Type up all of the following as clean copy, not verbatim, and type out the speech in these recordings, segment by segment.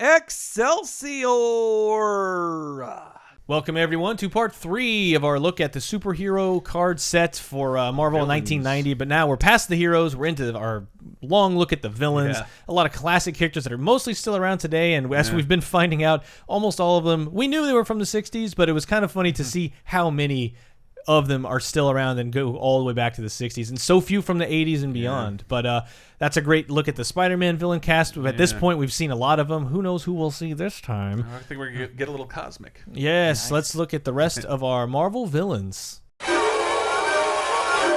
Excelsior! Welcome, everyone, to part 3 of our look at the superhero card set for Marvel in 1990. But now we're past the heroes. We're into our long look at the villains. Yeah. A lot of classic characters that are mostly still around today. And as we've been finding out, almost all of them, we knew they were from the 60s, but it was kind of funny to see how many of them are still around and go all the way back to the 60s, and so few from the 80s and beyond. But that's a great look at the Spider-Man villain cast. At this point, we've seen a lot of them. Who knows who we'll see this time? I think we're going to get a little cosmic. Yes, let's look at the rest of our Marvel villains.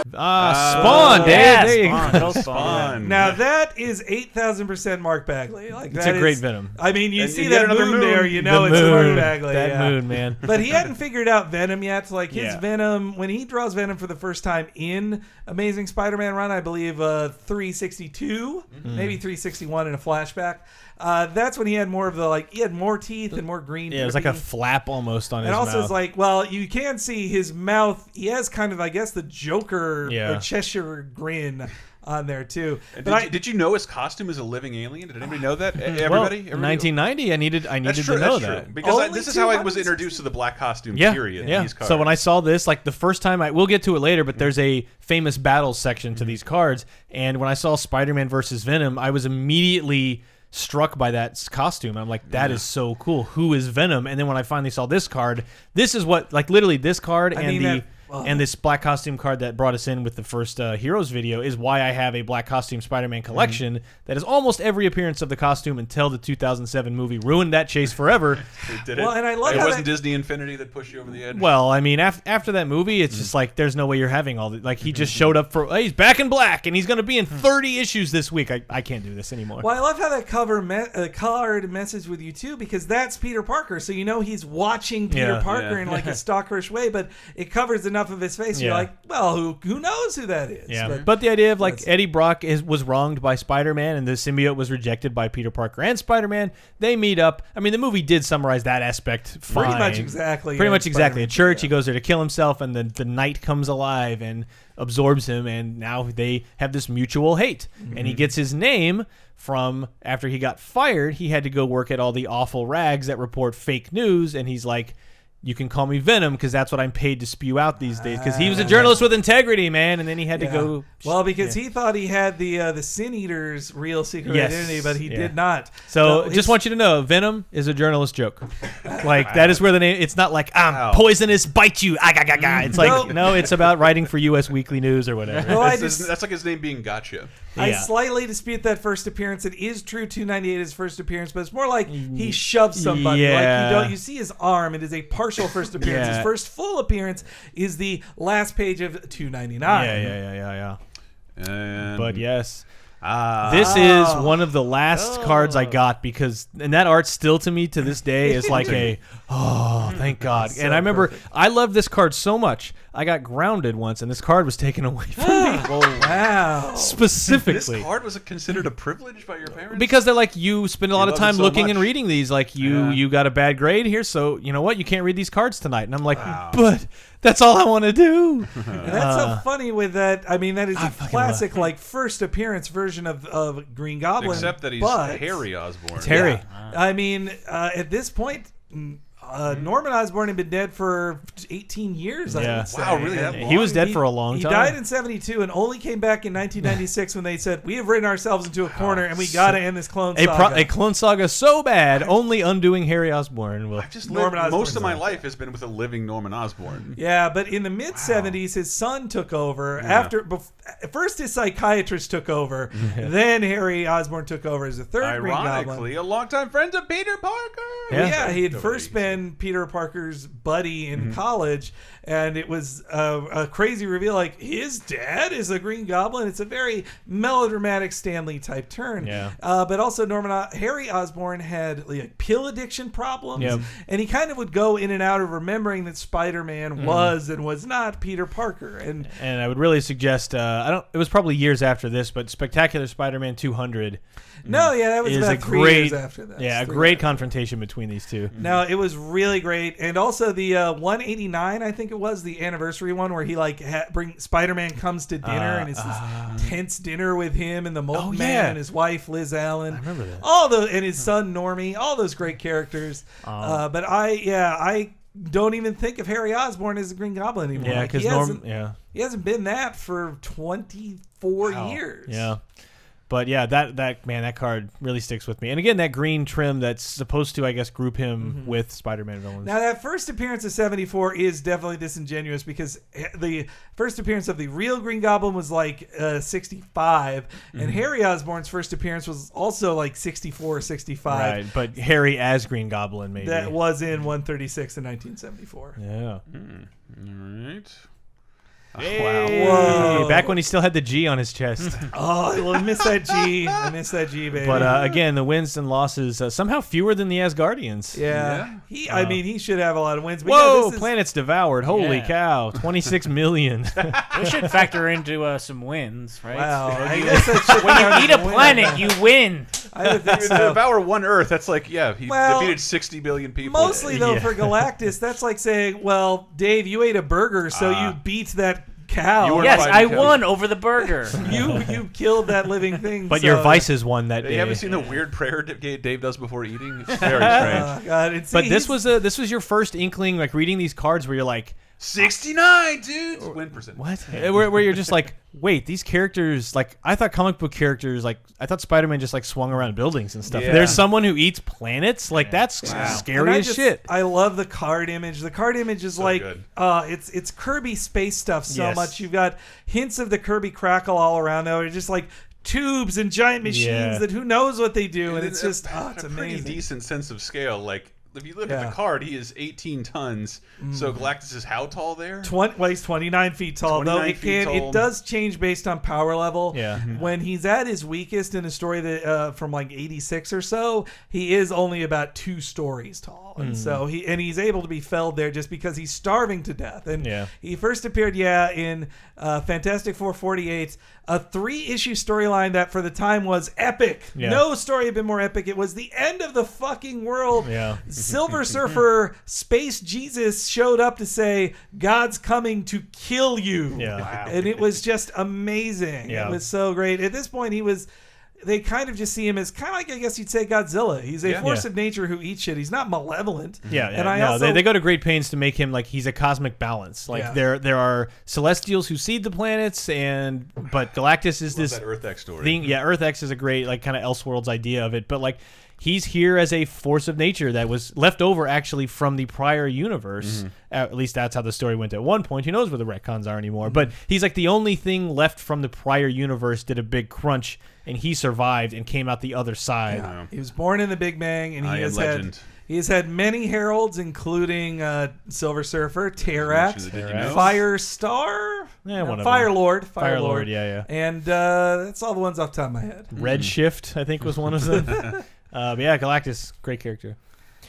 Spawn, Dave. There you go. Spawn. Now that is 8,000% Mark Bagley. Like It's that a great is- Venom. I mean, you And see you get that another moon there, you know The it's moon. Mark Bagley. That yeah. moon, man. But he hadn't figured out Venom yet. Like his Yeah. Venom, when he draws Venom for the first time in Amazing Spider-Man run, I believe 362, maybe 361 in a flashback. That's when he had more of the he had more teeth and more green. Yeah, it was like a dripping. flap almost on his And mouth. also, it's like, well, you can see his mouth. He has kind of, I guess, the Joker or Cheshire grin on there too. Did you know his costume is a living alien? Did anybody know that? Well, Everybody? in 1990, I needed That's to true, know that's that. true. Because Only this is how I was 260. introduced to the black costume Yeah, period. yeah. These cards. So when I saw this, like the first time, we'll get to it later, but there's a famous battles section to these cards, and when I saw Spider-Man versus Venom, I was immediately struck by that costume. I'm like, that is so cool. Who is Venom? And then when I finally saw this card, this is what, like, literally this card and this black costume card that brought us in with the first Heroes video is why I have a black costume Spider-Man collection that is almost every appearance of the costume until the 2007 movie ruined that chase forever. Did it? Well, and I love it how wasn't that- Disney Infinity that pushed you over the edge. Well, I mean, after that movie, it's just like there's no way you're having all the he just showed up for he's back in black and he's going to be in 30 issues this week. I can't do this anymore. Well, I love how that card message with you too, because that's Peter Parker. So you know he's watching Peter Parker in like a stalkerish way, but it covers enough of his face. You're like, well, who knows who that is? Yeah, but the idea of Eddie Brock was wronged by Spider-Man and the symbiote was rejected by Peter Parker and Spider-Man. They meet up. I mean, the movie did summarize that aspect fine. Pretty much exactly. Pretty much exactly. At church, he goes there to kill himself, and the knight comes alive and absorbs him, and now they have this mutual hate. And he gets his name from after he got fired. He had to go work at all the awful rags that report fake news, and he's like, you can call me Venom because that's what I'm paid to spew out these days. Because he was a journalist with integrity, man, and then he had to go. Well, because he thought he had the Sin Eater's real secret identity, but he did not. So just want you to know, Venom is a journalist joke. Like that is where the name. It's not like I'm poisonous, bite you. It's like no, it's about writing for U.S. Weekly News or whatever. No, that's like his name being Gotcha. I slightly dispute that first appearance. It is true 298 his first appearance, but it's more like he shoved somebody. Yeah. Like you see his arm. It is a partial first appearance. His first full appearance is the last page of 299. Yeah. And But yes. This is one of the last cards I got because, and that art still to me to this day is like thank God. So and I remember perfect. I loved this card so much. I got grounded once and this card was taken away from me. Wow. Specifically. this card was considered a privilege by your parents? Because they're like, you spend a lot of love it time so looking and much. reading these. Like, you got a bad grade here, so you know what? You can't read these cards tonight. And I'm like, but that's all I want to do. And that's so funny with that. I mean, that is a classic, like, first appearance version of Green Goblin. Except that he's but, Harry Osborn. It's Harry. I mean, at this point, Norman Osborn had been dead for 18 years. I would say. Wow, really that long? He was dead for a long time. He died in 72 and only came back in 1996 when they said, we have written ourselves into a corner and we got to end this clone saga. A clone saga so bad, only undoing Harry Osborn will. I've just Norman lived, most Osborn's of my life. life has been with a living Norman Osborn. Yeah, but in the mid 70s, his son took over. First, his psychiatrist took over. Then Harry Osborn took over as the third Green Goblin. Ironically, a longtime friend of Peter Parker. Yeah, he had first been Peter Parker's buddy in college, and it was a crazy reveal. Like, his dad is a Green Goblin. It's a very melodramatic Stan Lee type turn. Yeah. But also, Harry Osborn had like pill addiction problems, Yep. and he kind of would go in and out of remembering that Spider-Man was and was not Peter Parker. And I would really suggest. It was probably years after this, but Spectacular Spider-Man 200. that was is about a 3 great years after that. Yeah, a 3 great years. confrontation between these two. Now, it was really great. And also the 189, I think it was, the anniversary one where he like Spider-Man comes to dinner and it's this tense dinner with him and the Molten Man and his wife Liz Allen. I remember that. And his son Normie, all those great characters. But I don't even think of Harry Osborn as the Green Goblin anymore. Yeah, Like, because he hasn't been that for 24 years. Yeah. But yeah, that card really sticks with me. And again, that green trim that's supposed to, I guess, group him with Spider-Man villains. Now, that first appearance of 74 is definitely disingenuous because the first appearance of the real Green Goblin was like 65, and Harry Osborn's first appearance was also like 64 or 65. Right, but Harry as Green Goblin, maybe. That was in 136 in 1974. Yeah. All right. Hey. Whoa. Back when he still had the G on his chest. Oh, I miss that G. I miss that G, baby. But again, the wins and losses somehow fewer than the Asgardians. yeah. He should have a lot of wins. But Whoa! yeah, Planets devoured. Holy cow! 26 million. We should factor into some wins, right? Wow. I guess that should When count you eat as a win. planet, you win. I would think To so. devour one Earth, that's like, he Well, defeated 60 billion people. Mostly though, for Galactus, that's like saying, "Well, Dave, you ate a burger, so you beat that cow. You were Yes, fighting I cows. won over the burger. you killed that living thing." But so, your vices won that day. You haven't seen the weird prayer Dave does before eating? It's very strange. God, and see, But this he's- was your first inkling, like reading these cards, where you're like, 69, dudes! Win percent. what? Where you're just like, wait, these characters, like, I thought comic book characters, like, I thought Spider-Man just, like, swung around buildings and stuff. Yeah. There's someone who eats planets? Like, that's and scary I as just- shit. I love the card image. The card image is So like good. it's Kirby space stuff so Yes. much. You've got hints of the Kirby Crackle all around though. It's just like tubes and giant machines Yeah. that who knows what they do, and it's just it's a pretty amazing. decent sense of scale. Like, if you look at Yeah. the card, he is 18 tons. So Galactus is how tall there? He's 29 feet tall. Though 29 feet tall. it does change based on power level. Yeah. When he's at his weakest in a story that from like 86 or so, he is only about 2 stories tall, and so he's able to be felled there just because he's starving to death. And Yeah. he first appeared in Fantastic Four 48, a 3-issue storyline that for the time was epic. Yeah. No story had been more epic. It was the end of the fucking world. Yeah. Silver Surfer Space Jesus showed up to say, "God's coming to kill you." Yeah. Wow. And it was just amazing. Yeah. It was so great. At this point, they kind of just see him as kind of like, I guess you'd say, Godzilla. He's a force Yeah. of nature who eats shit. He's not malevolent. Yeah, And I no, also, they go to great pains to make him like he's a cosmic balance. Like Yeah. there are Celestials who seed the planets, but Galactus is Love this that Earth X story. thing. Yeah, Earth X is a great like kind of Elseworlds idea of it, but like he's here as a force of nature that was left over actually from the prior universe. At least that's how the story went at one point. Who knows where the retcons are anymore? But he's like the only thing left from the prior universe did a big crunch, and he survived and came out the other side. Yeah. he was born in the Big Bang, and I Am Legend. he has had many heralds, including Silver Surfer, Terrax, Did you know? Firestar, Yeah, one of Fire them. Lord, Fire Lord, yeah. And that's all the ones off the top of my head. Redshift, I think, was one of them. But yeah, Galactus, great character.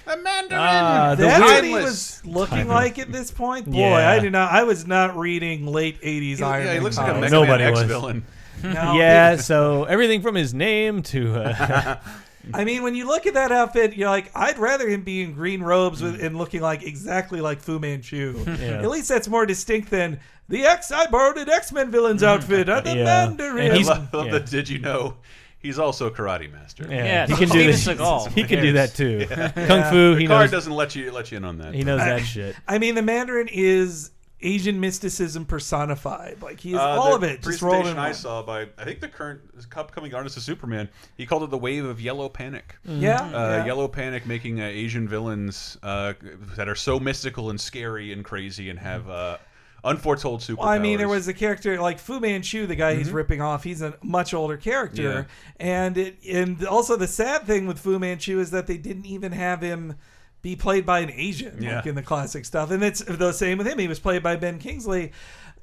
The Mandarin! The That's what he Timeless. was looking like at this point. Boy, Yeah. I was not reading late 80s Iron Man He looks like a comics. Mega Nobody Man was. X-villain. No, Yeah, so everything from his name to I mean, when you look at that outfit, you're like, I'd rather him be in green robes and looking like exactly like Fu Manchu. Yeah. At least that's more distinct than I borrowed an X-Men villain's outfit. I'm the Yeah. Mandarin. And I he's- love yeah. the did you know he's also a karate master. Yeah, he can Steven do this. Seagal. He Who can do cares? that too. Kung Fu, he Card knows. doesn't let you in on that. He knows that shit. I mean, the Mandarin is Asian mysticism personified. Like, he is all the of it. Just rolled in presentation I one. saw by I think the current upcoming artist of Superman. He called it the wave of yellow panic. Yeah. Yellow panic making Asian villains that are so mystical and scary and crazy and have unforetold superpowers. Well, I mean, there was a character like Fu Manchu, the guy he's ripping off. He's a much older character, and also the sad thing with Fu Manchu is that they didn't even have him be played by an Asian like in the classic stuff. And it's the same with him. He was played by Ben Kingsley,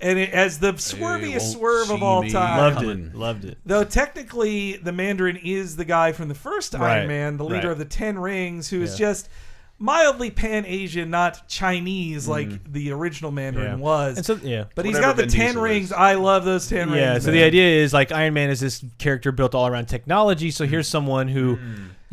and as the swerviest swerve of all time. Loved it. Though technically, the Mandarin is the guy from the first Right, Iron Man, the leader right. of the Ten Rings, who is just mildly Pan-Asian, not Chinese like the original Mandarin was. And so yeah. But he's Whatever got the Vin 10 Diesel rings. is. I love those 10 rings. Yeah, so man. the idea is like Iron Man is this character built all around technology. So here's someone who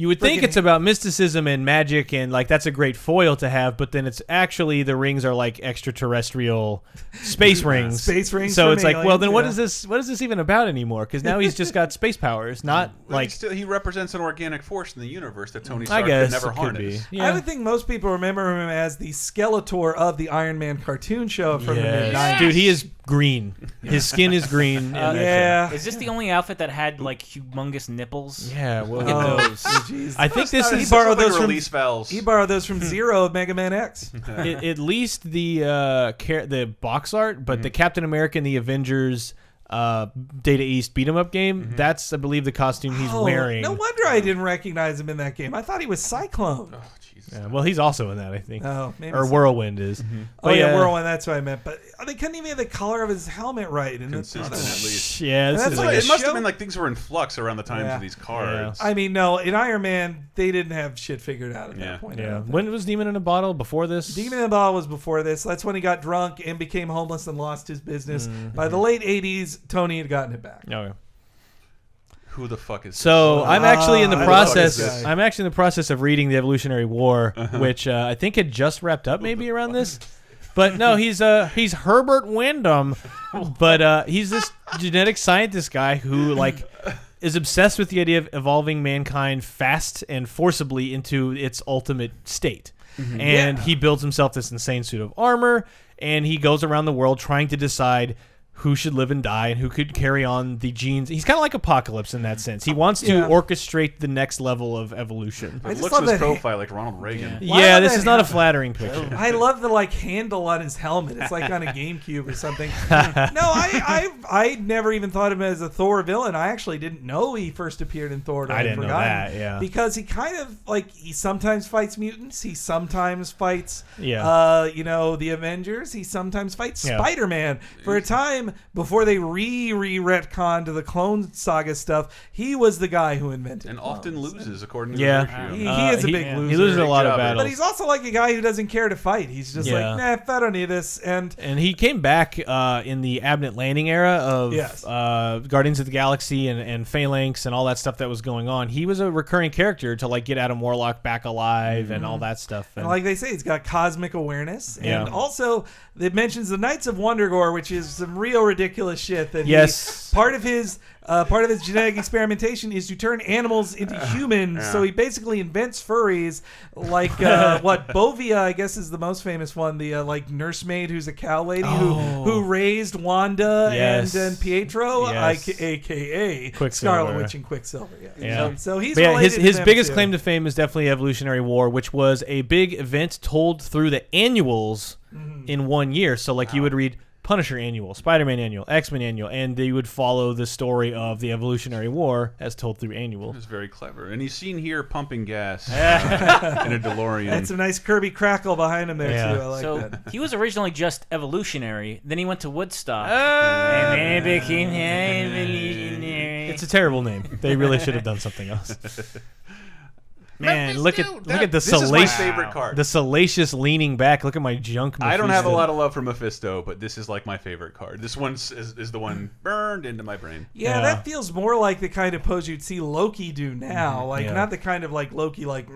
You would think it's about mysticism and magic, and like that's a great foil to have, but then it's actually the rings are like extraterrestrial space rings. Space rings So from it's like, well, then what aliens, is this? What is this even about anymore? Because now he's just got space powers, not like. he represents an organic force in the universe that Tony I Stark guess could never it could be. harness. Yeah. I would think most people remember him as the Skeletor of the Iron Man cartoon show from the Yes. mid-90s. Dude, he is green. His skin is green. in that Yeah. Is this the only outfit that had like humongous nipples? show. Yeah. Well, Look at those. Jeez. I think this He is borrowed like those from release valves. He borrowed those from Zero of Mega Man X. at least the box art, but the Captain America and the Avengers Data East beat 'em up game. That's, I believe, the costume he's wearing. No wonder I didn't recognize him in that game. I thought he was Cyclone. Oh, Jesus. Yeah, well, he's also in that, I think. Oh, maybe Or so. Whirlwind is. Oh yeah, Whirlwind. That's what I meant. But they couldn't even have the color of his helmet right. And Consistent, at least. Yeah, this That's is like like a It must show- have been like things were in flux around the times Yeah. of these cards. I mean, no, in Iron Man, they didn't have shit figured out at Yeah. that point. I yeah. don't think. When was Demon in a Bottle? Before this? Demon in the Bottle was before this. That's when he got drunk and became homeless and lost his business. Mm-hmm. By the late 80s, Tony had gotten it back. Oh, yeah. Who the fuck is So I'm actually in the I love process. this guy. I'm actually in the process of reading the Evolutionary War, which I think had just wrapped up maybe around this. But no, he's Herbert Wyndham, but he's this genetic scientist guy who like is obsessed with the idea of evolving mankind fast and forcibly into its ultimate state. And he builds himself this insane suit of armor, and he goes around the world trying to decide who should live and die and who could carry on the genes. He's kind of like Apocalypse in that sense. He wants to Yeah. orchestrate the next level of evolution. I It just looks love in his that. profile like Ronald Reagan. Why Yeah, would this that is not a happen? flattering picture. I love the like handle on his helmet. It's like on a GameCube or something. No, I never even thought of him as a Thor villain. I actually didn't know he first appeared in Thor. I didn't know that, yeah. because he kind of like he sometimes fights mutants. He sometimes fights, Yeah. the Avengers. He sometimes fights Yeah. Spider-Man. For a time before they retconned to the Clone Saga stuff, he was the guy who invented. And often clones. loses, according to Yeah. the ratio. He is a big loser. He loses a lot of Great job, battles. But he's also like a guy who doesn't care to fight. He's just Yeah. like, nah, I don't need this. And And he came back in the Abnett Landing era of Yes. Guardians of the Galaxy and Phalanx and all that stuff that was going on. He was a recurring character to like get Adam Warlock back alive and all that stuff. And like they say, he's got cosmic awareness. Yeah. And also, it mentions the Knights of Wondergore, which is some real ridiculous shit. That Yes. part of his genetic experimentation is to turn animals into humans. So he basically invents furries, like what Bovia, I guess, is the most famous one. The like nursemaid who's a cow lady who raised Wanda Yes. and Pietro, Yes. aka Quicksilver. Scarlet Witch and Quicksilver. Yeah. Yeah. So he's But yeah, related to his them, biggest too. claim to fame is definitely Evolutionary War, which was a big event told through the annuals in 1 year. So like you would read Punisher annual, Spider-Man annual, X-Men annual, and they would follow the story of the Evolutionary War as told through annual. It was very clever. And he's seen here pumping gas in a DeLorean. That's a nice Kirby crackle behind him there Yeah. too. I like So that. he was originally just evolutionary. Then he went to Woodstock. And then he became evolutionary. It's a terrible name. They really should have done something else. Man, look at the This is my salacious favorite card. the salacious leaning back. Look at my junk. I don't have a Mephisto. lot of love for Mephisto, but this is like my favorite card. This one is the one burned into my brain. Yeah, Yeah. that feels more like the kind of pose you'd see Loki do now. Like Yeah. not the kind of like Loki like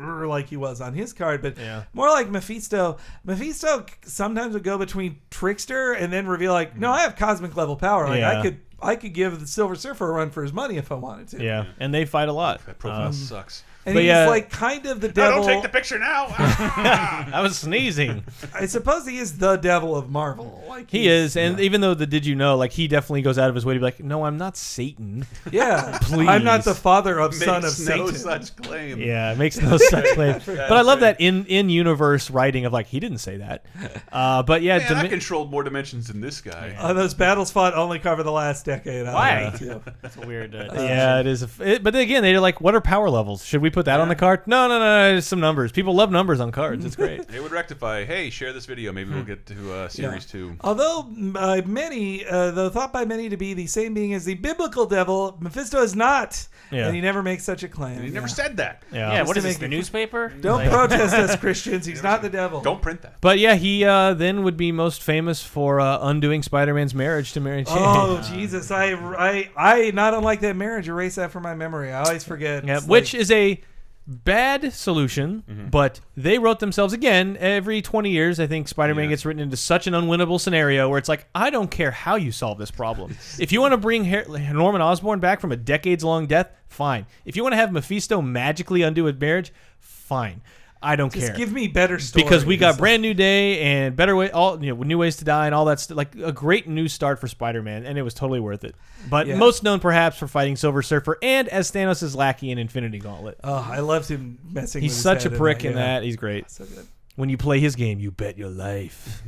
he was on his card, but Yeah. more like Mephisto. Mephisto sometimes would go between trickster and then reveal like, no, I have cosmic level power. Like Yeah. I could give the Silver Surfer a run for his money if I wanted to. Yeah, and they fight a lot. That profile sucks. And But he's yeah. like kind of the No, devil. don't take the picture now. I was sneezing. I suppose he is the devil of Marvel. Like He he's- is, and even though the did you know, like he definitely goes out of his way to be like, no, I'm not Satan. Yeah, Please. I'm not the father of son of Makes no Satan. such claim. Yeah, it makes no such claim. But I love that in universe writing of like he didn't say that. But yeah, Man, I controlled more dimensions than this guy. Those battles fought only cover the last decade. Why? Yeah. That's a weird. yeah, it is. But then again, they're like, what are power levels? Should we put that on the card? No, it's some numbers. People love numbers on cards. It's great. It would rectify. Hey, share this video. Maybe we'll get to series 2. Although though thought by many to be the same being as the biblical devil, Mephisto is not, Yeah. and he never makes such a claim. He never said that. Yeah. Yeah, what to is this? make The it- newspaper? Don't Like- protest us, Christians. He's not the devil. Don't print that. But yeah, he then would be most famous for undoing Spider-Man's marriage to Mary Jane. Oh Jesus! I not unlike that marriage. Erase that from my memory. I always forget. Yeah, It's which like- is a bad solution, but they wrote themselves again. Every 20 years, I think Spider-Man gets written into such an unwinnable scenario where it's like, I don't care how you solve this problem. If you want to bring Norman Osborn back from a decades-long death, fine. If you want to have Mephisto magically undo a marriage, fine. I don't care. Just give me better stories. Because we got Brand New Day and better way, new ways to die and all that stuff. Like a great new start for Spider-Man, and it was totally worth it. But most known perhaps for fighting Silver Surfer and as Thanos' lackey in Infinity Gauntlet. Oh, I loved him messing. He's with his such a head prick in that. He's great. So good. When you play his game, you bet your life.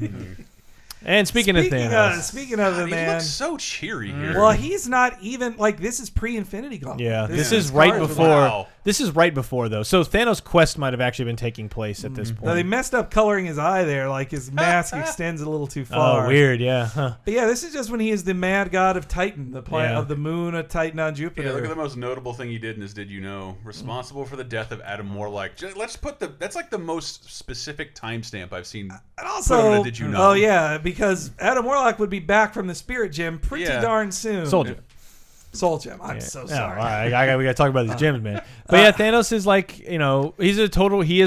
And speaking of Thanos, speaking of the He man, looks so cheery here. well, he's not even like this is pre-Infinity Gauntlet. yeah, this is is right cards before. Wow. This is right before though. So Thanos' quest might have actually been taking place at this Now, point. they messed up coloring his eye there. Like his mask extends a little too far. Oh, weird. Yeah. Huh. But yeah, this is just when he is the mad god of Titan, the planet Yeah. of the moon of Titan on Jupiter. Yeah, look at the most notable thing he did in his Did You Know? Responsible for the death of Adam Warlock. Let's put that's like the most specific timestamp I've seen. And Put him in also, a Did You Know? oh yeah, because Adam Warlock would be back from the Spirit Gem pretty darn soon. Soldier. Soul Gem. I'm so sorry. we got to talk about these gems, man. But yeah, Thanos is like, he is a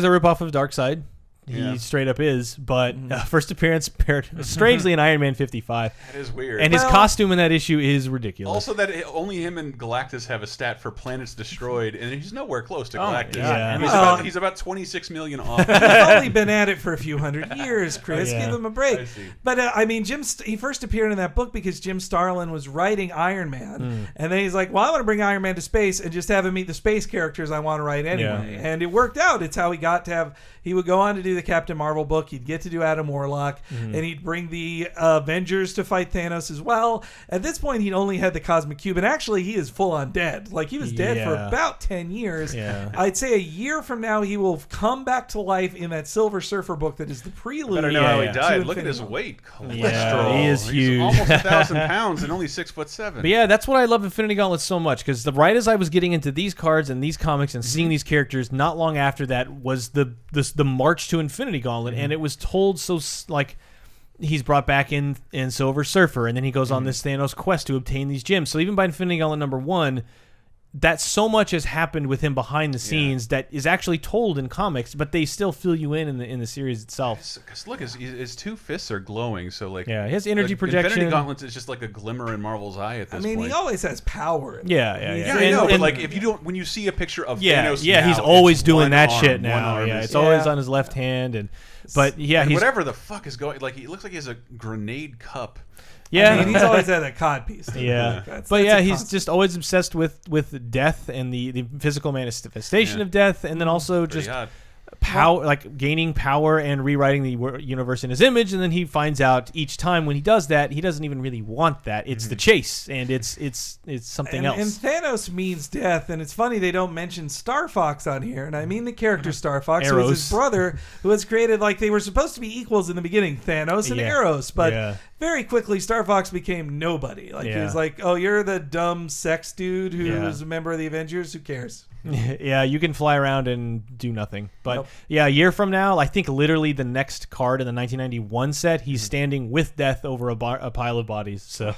ripoff of Darkseid. He straight up is. But first appearance paired strangely in Iron Man 55. That is weird. And his costume in that issue is ridiculous. Also, that only him and Galactus have a stat for planets destroyed, and he's nowhere close to Galactus. Yeah. He's about 26 million off. He's only been at it for a few hundred years, Chris. Yeah. Give him a break. I see. But I mean, he first appeared in that book because Jim Starlin was writing Iron Man, and then he's like, "Well, I want to bring Iron Man to space and just have him meet the space characters I want to write anyway." Yeah. And it worked out. It's how he got to have. He would go on to do the Captain Marvel book. He'd get to do Adam Warlock, and he'd bring the Avengers to fight Thanos as well. At this point, he'd only had the Cosmic Cube, and actually, he is full on dead. Like he was dead for about 10 years. Yeah. I'd say a year from now, he will come back to life in that Silver Surfer book that is the prelude. Better know how he Yeah. died. to Look at his Infinity weight. Yeah, Cholesterol. he is He's huge. almost 1,000 pounds and only 6'7". But yeah, that's what I love Infinity Gauntlet so much, because right as I was getting into these cards and these comics and seeing these characters, not long after that was the march to Infinity Gauntlet, and it was told so like he's brought back in Silver Surfer, and then he goes on this Thanos quest to obtain these gems. So even by Infinity Gauntlet #1, that so much has happened with him behind the scenes that is actually told in comics, but they still fill you in the series itself. Because look, his two fists are glowing, so like His energy like, projection. Infinity Gauntlet is just like a glimmer in Marvel's eye at this I mean, point. he always has power. Yeah. Yeah, I know, but like if you don't, when you see a picture of Thanos, Yeah, now, he's always it's doing one that arm, shit one now. arm Yeah, is- it's always on his left hand, but and he's whatever the fuck is going. Like he looks like he has a grenade cup. yeah. I mean, he's always had a cod piece. Yeah, That's but a yeah, he's constant. just always obsessed with death and the physical manifestation of death, and then also Pretty just odd. power, like gaining power and rewriting the universe in his image. And then he finds out each time when he does that, he doesn't even really want that. It's the chase, and it's something else. And Thanos means death, and it's funny they don't mention Star Fox on here. And I mean the character Star Fox, who was his Eros. brother, who was created like they were supposed to be equals in the beginning, Thanos and Yeah. Eros. But Yeah. very quickly, Star Fox became nobody. Like he Yeah. was like, "Oh, you're the dumb sex dude who Yeah. was a member of the Avengers. Who cares?" Yeah, you can fly around and do nothing. But Nope. yeah, a year from now, I think literally the next card in the 1991 set, he's standing with death over a pile of bodies. So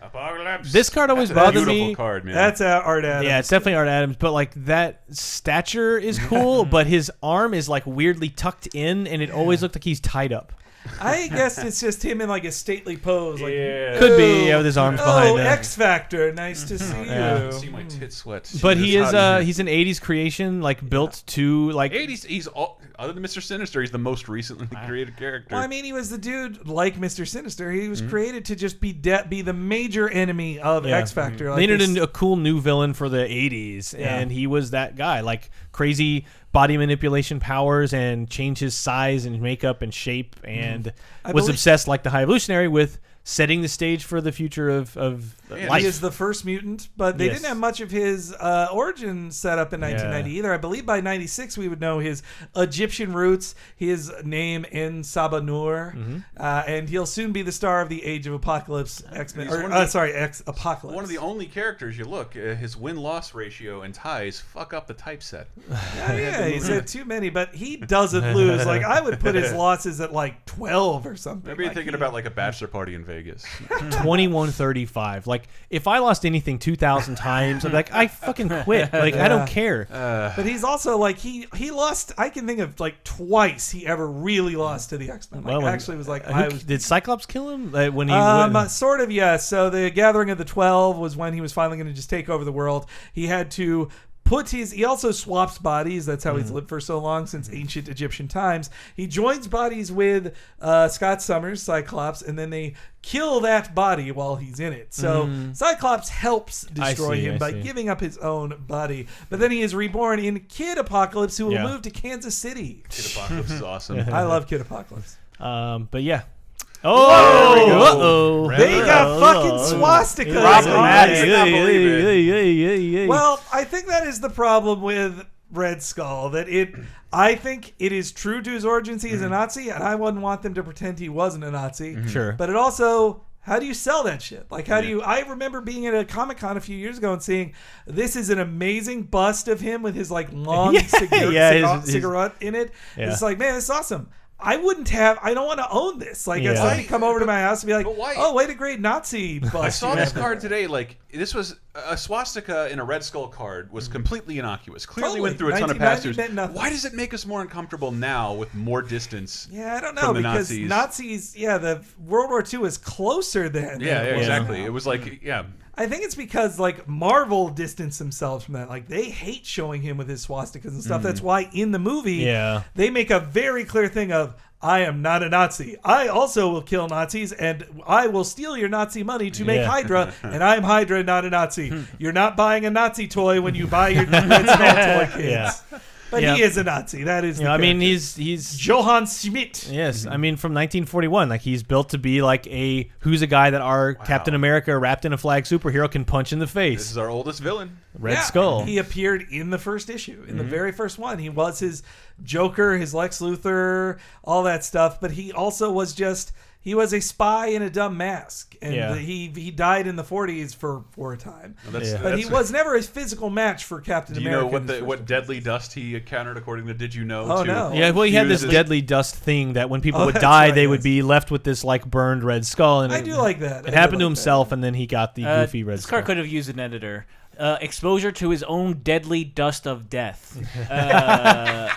Apocalypse. this card always That's a bothered beautiful me. card, man. That's Art Adams. Yeah, it's definitely Art Adams, but like that stature is cool, but his arm is like weirdly tucked in, and it always looked like he's tied up. I guess it's just him in like a stately pose. Like, Could be, yeah, with his arms behind him. X Factor, nice to see Yeah. you. See my tit sweat. But It's he is hot in here. he's an 80s creation, like built to like 80s. He's all, other than Mr. Sinister, he's the most recently created character. Well, I mean, he was the dude like Mr. Sinister. He was created to just be the major enemy of Yeah. X Factor. Like they needed this- a cool new villain for the 80s, Yeah. and he was that guy, like crazy body manipulation powers and changed his size and makeup and shape, and I was believe- obsessed like the High Evolutionary with setting the stage for the future of Yeah, life. He is the first mutant, but they Yes. didn't have much of his origin set up in 1990 either. I believe by 96 we would know his Egyptian roots, his name in Sabanur, and he'll soon be the star of the Age of Apocalypse X-Men. He's one of the- X Apocalypse. One of the only characters you look, his win-loss ratio and ties fuck up the typeset. Yeah, he's had too many, but he doesn't lose. Like I would put his losses at like 12 or something. Maybe you're Like, thinking he- about like a bachelor party in Vegas. 2135. Like, if I lost anything 2,000 times, I'm like, I fucking quit. Like, I don't care. But he's also like he lost. I can think of like twice he ever really lost to the X-Men. Like, Well, actually was like I was. Did Cyclops kill him when he? Sort of, yes. So the Gathering of the 12 was when he was finally going to just take over the world. He had to he also swaps bodies. That's how he's lived for so long, since ancient Egyptian times. He joins bodies with Scott Summers, Cyclops, and then they kill that body while he's in it. So Cyclops helps destroy him by giving up his own body. But then he is reborn in Kid Apocalypse, who will move to Kansas City. Kid Apocalypse is awesome. I love Kid Apocalypse. But yeah. Oh, They got fucking swastikas. Well, I think that is the problem with Red Skull. I think it is true to his origins. He is a Nazi, and I wouldn't want them to pretend he wasn't a Nazi. Sure. But it also, how do you sell that shit? Like, how do you? I remember being at a Comic-Con a few years ago and seeing this is an amazing bust of him with his like long cigarette in it. Yeah. It's like, man, this is awesome. I don't want to own this. Like, if somebody come over to my house and be like, oh, way to great Nazi bust. I saw this card today. Like, this was a swastika in a Red Skull card was completely innocuous. Clearly went through a ton of pass-throughs. Why does it make us more uncomfortable now with more distance? Yeah, I don't know, because Nazis, the World War II is closer then. Yeah, exactly. It was like, I think it's because like Marvel distanced themselves from that. Like, they hate showing him with his swastikas and stuff. That's why in the movie, they make a very clear thing of, I am not a Nazi. I also will kill Nazis, and I will steal your Nazi money to make Hydra, and I'm Hydra, not a Nazi. You're not buying a Nazi toy when you buy your Red Skull toy, kids. But he is a Nazi. That is. I mean, he's Johann Schmidt. Yes, I mean, from 1941, like, he's built to be like who's a guy that our Captain America wrapped in a flag superhero can punch in the face. This is our oldest villain, Red Skull. He appeared in the first issue, in the very first one. He was his Joker, his Lex Luthor, all that stuff. But he also was he was a spy in a dumb mask, and he died in the 40s for a time. But he was never a physical match for Captain America. Do you know what deadly dust he encountered according to Did You Know? Oh, no. Yeah, well, he had this deadly dust thing that when people would die, they would be left with this like burned red skull. And I do like that. It happened to himself, and then he got the goofy red skull. This card could have used an editor. Exposure to his own deadly dust of death.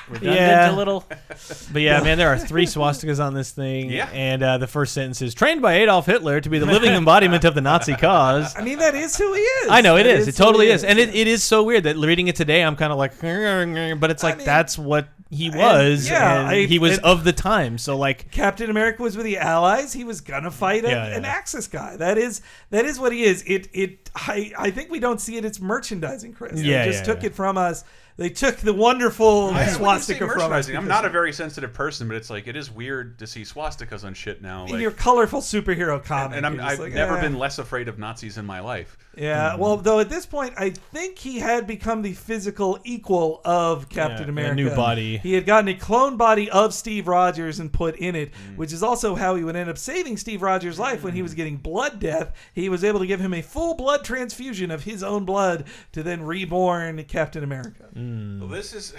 Redundant a little. But yeah, man, there are 3 swastikas on this thing. Yeah. And the first sentence is, trained by Adolf Hitler to be the living embodiment of the Nazi cause. I mean, that is who he is. I know, it is. It totally is. And it is so weird that reading it today, I'm kind of like, but it's like, that's what he was. He was of the time. So like, Captain America was with the Allies. He was gonna fight an Axis guy. That is what he is. I think we don't see it. It's merchandising, Chris. They just took it from us. They took the wonderful swastika from us. I'm not a very sensitive person, but it's like, it is weird to see swastikas on shit now. In your colorful superhero comic. And I've never been less afraid of Nazis in my life. Yeah, well, though at this point, I think he had become the physical equal of Captain America. A new body. He had gotten a clone body of Steve Rogers and put in it, which is also how he would end up saving Steve Rogers' life when he was getting blood death. He was able to give him a full blood transfusion of his own blood to then reborn Captain America. Well, this is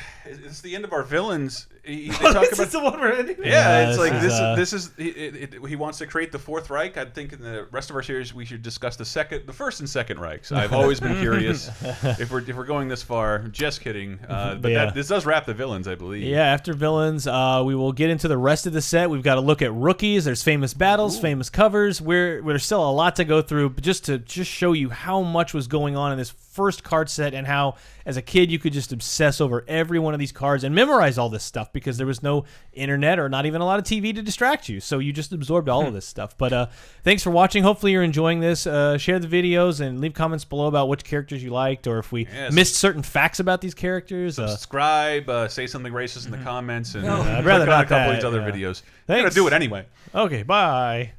the end of our villains. They This talk about is the one we're ending with? Yeah, it's like he wants to create the Fourth Reich. I think in the rest of our series we should discuss the first and second Reichs. I've always been curious if we're going this far. Just kidding. But this does wrap the villains, I believe. Yeah, after villains, we will get into the rest of the set. We've got to look at rookies. There's famous battles, famous covers. There's still a lot to go through, but just to show you how much was going on in this first card set and how, as a kid, you could just obsess over every one of these cards and memorize all this stuff because there was no internet or not even a lot of TV to distract you. So you just absorbed all of this stuff. But thanks for watching. Hopefully you're enjoying this. Share the videos and leave comments below about which characters you liked or if we missed certain facts about these characters. Subscribe, say something racist in the comments, and I'd rather click on not a couple that, of these other videos. Thanks. I'm going to do it anyway. Okay, bye.